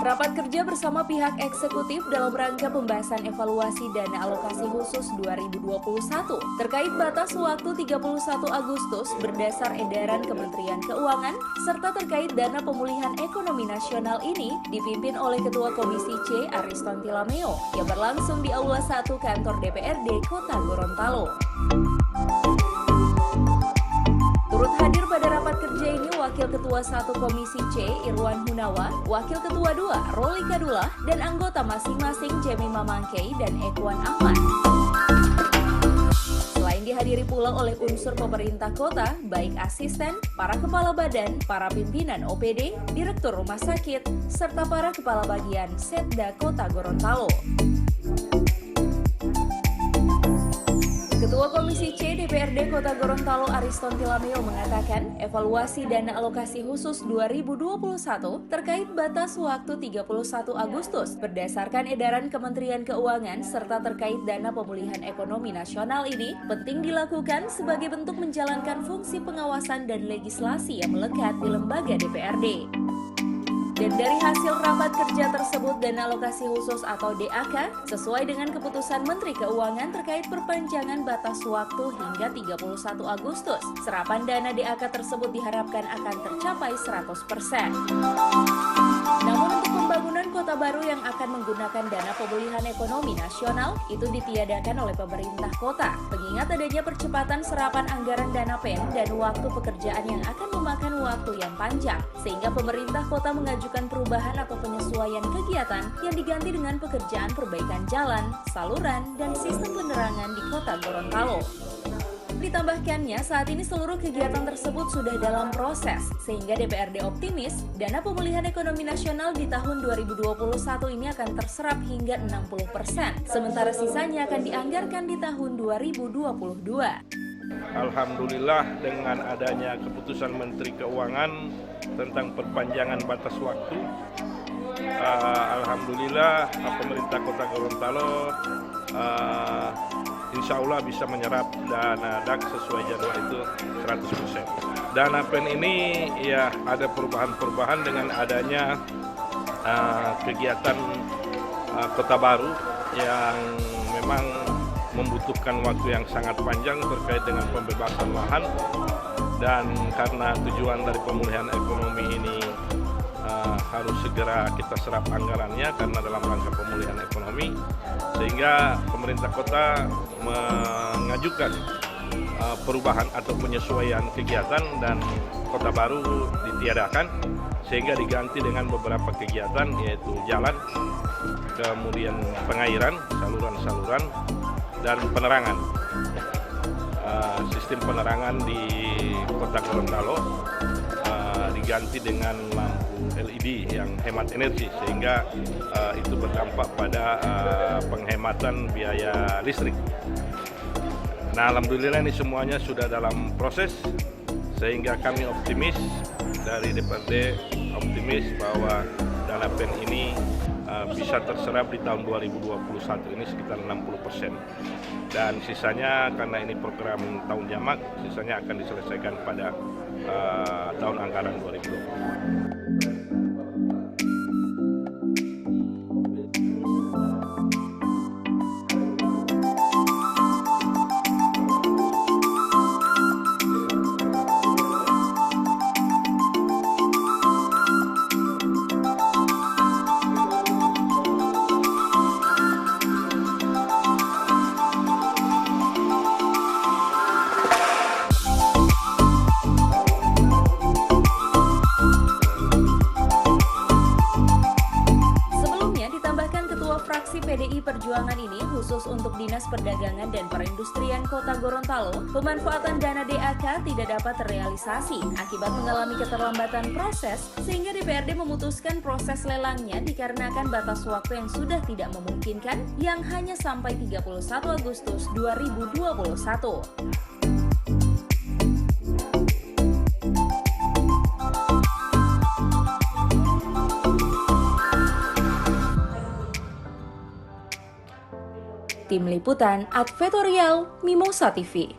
Rapat kerja bersama pihak eksekutif dalam rangka pembahasan evaluasi dana alokasi khusus 2021 terkait batas waktu 31 Agustus berdasar edaran Kementerian Keuangan serta terkait dana pemulihan ekonomi nasional ini dipimpin oleh Ketua Komisi C Ariston Tilameo yang berlangsung di Aula 1 Kantor DPRD Kota Gorontalo. Turut hadir pada rapat kerja ini Wakil Ketua 1 Komisi C Irwan Hunawa, Wakil Ketua 2 Roli Kadullah, dan anggota masing-masing Jemima Mangkei dan Ekwan Ahmad. Selain dihadiri pula oleh unsur pemerintah kota, baik asisten, para kepala badan, para pimpinan OPD, direktur rumah sakit, serta para kepala bagian Setda Kota Gorontalo. Ketua Komisi C DPRD Kota Gorontalo Ariston Tilameo mengatakan evaluasi dana alokasi khusus 2021 terkait batas waktu 31 Agustus berdasarkan edaran Kementerian Keuangan serta terkait dana pemulihan ekonomi nasional ini penting dilakukan sebagai bentuk menjalankan fungsi pengawasan dan legislasi yang melekat di lembaga DPRD. Dan dari hasil rapat kerja tersebut dana alokasi khusus atau DAK sesuai dengan keputusan Menteri Keuangan terkait perpanjangan batas waktu hingga 31 Agustus. Serapan dana DAK tersebut diharapkan akan tercapai 100%. Namun untuk pembangunan kota baru yang akan menggunakan dana pemulihan ekonomi nasional itu ditiadakan oleh pemerintah kota. Mengingat adanya percepatan serapan anggaran dana PEN dan waktu pekerjaan yang akan memakan waktu yang panjang, sehingga pemerintah kota mengajukan perubahan atau penyesuaian kegiatan yang diganti dengan pekerjaan perbaikan jalan, saluran, dan sistem penerangan di kota Gorontalo. Ditambahkannya, saat ini seluruh kegiatan tersebut sudah dalam proses, sehingga DPRD optimis dana pemulihan ekonomi nasional di tahun 2021 ini akan terserap hingga 60%, sementara sisanya akan dianggarkan di tahun 2022. Alhamdulillah dengan adanya keputusan Menteri Keuangan tentang perpanjangan batas waktu, Alhamdulillah pemerintah Kota Gorontalo insya Allah bisa menyerap dana DAK sesuai jadwal itu 100%. Dana PEN ini ya ada perubahan-perubahan dengan adanya kegiatan kota baru yang memang membutuhkan waktu yang sangat panjang terkait dengan pembebasan lahan, dan karena tujuan dari pemulihan ekonomi ini harus segera kita serap anggarannya karena dalam rangka pemulihan ekonomi, sehingga pemerintah kota mengajukan perubahan atau penyesuaian kegiatan dan kota baru ditiadakan sehingga diganti dengan beberapa kegiatan yaitu jalan, kemudian pengairan, saluran-saluran, dan penerangan. Sistem penerangan di Kota Gorontalo diganti dengan lampu LED yang hemat energi sehingga itu berdampak pada penghematan biaya listrik. Nah, alhamdulillah ini semuanya sudah dalam proses sehingga kami optimis dari DPRD optimis bahwa dana PEN ini bisa terserap di tahun 2021 ini sekitar 60%, dan sisanya karena ini program tahun jamak, sisanya akan diselesaikan pada tahun anggaran 2020. PDI Perjuangan ini khusus untuk Dinas Perdagangan dan Perindustrian Kota Gorontalo, pemanfaatan dana DAK tidak dapat terrealisasi akibat mengalami keterlambatan proses, sehingga DPRD memutuskan proses lelangnya dikarenakan batas waktu yang sudah tidak memungkinkan, yang hanya sampai 31 Agustus 2021. Tim Liputan Advertorial Mimosa TV.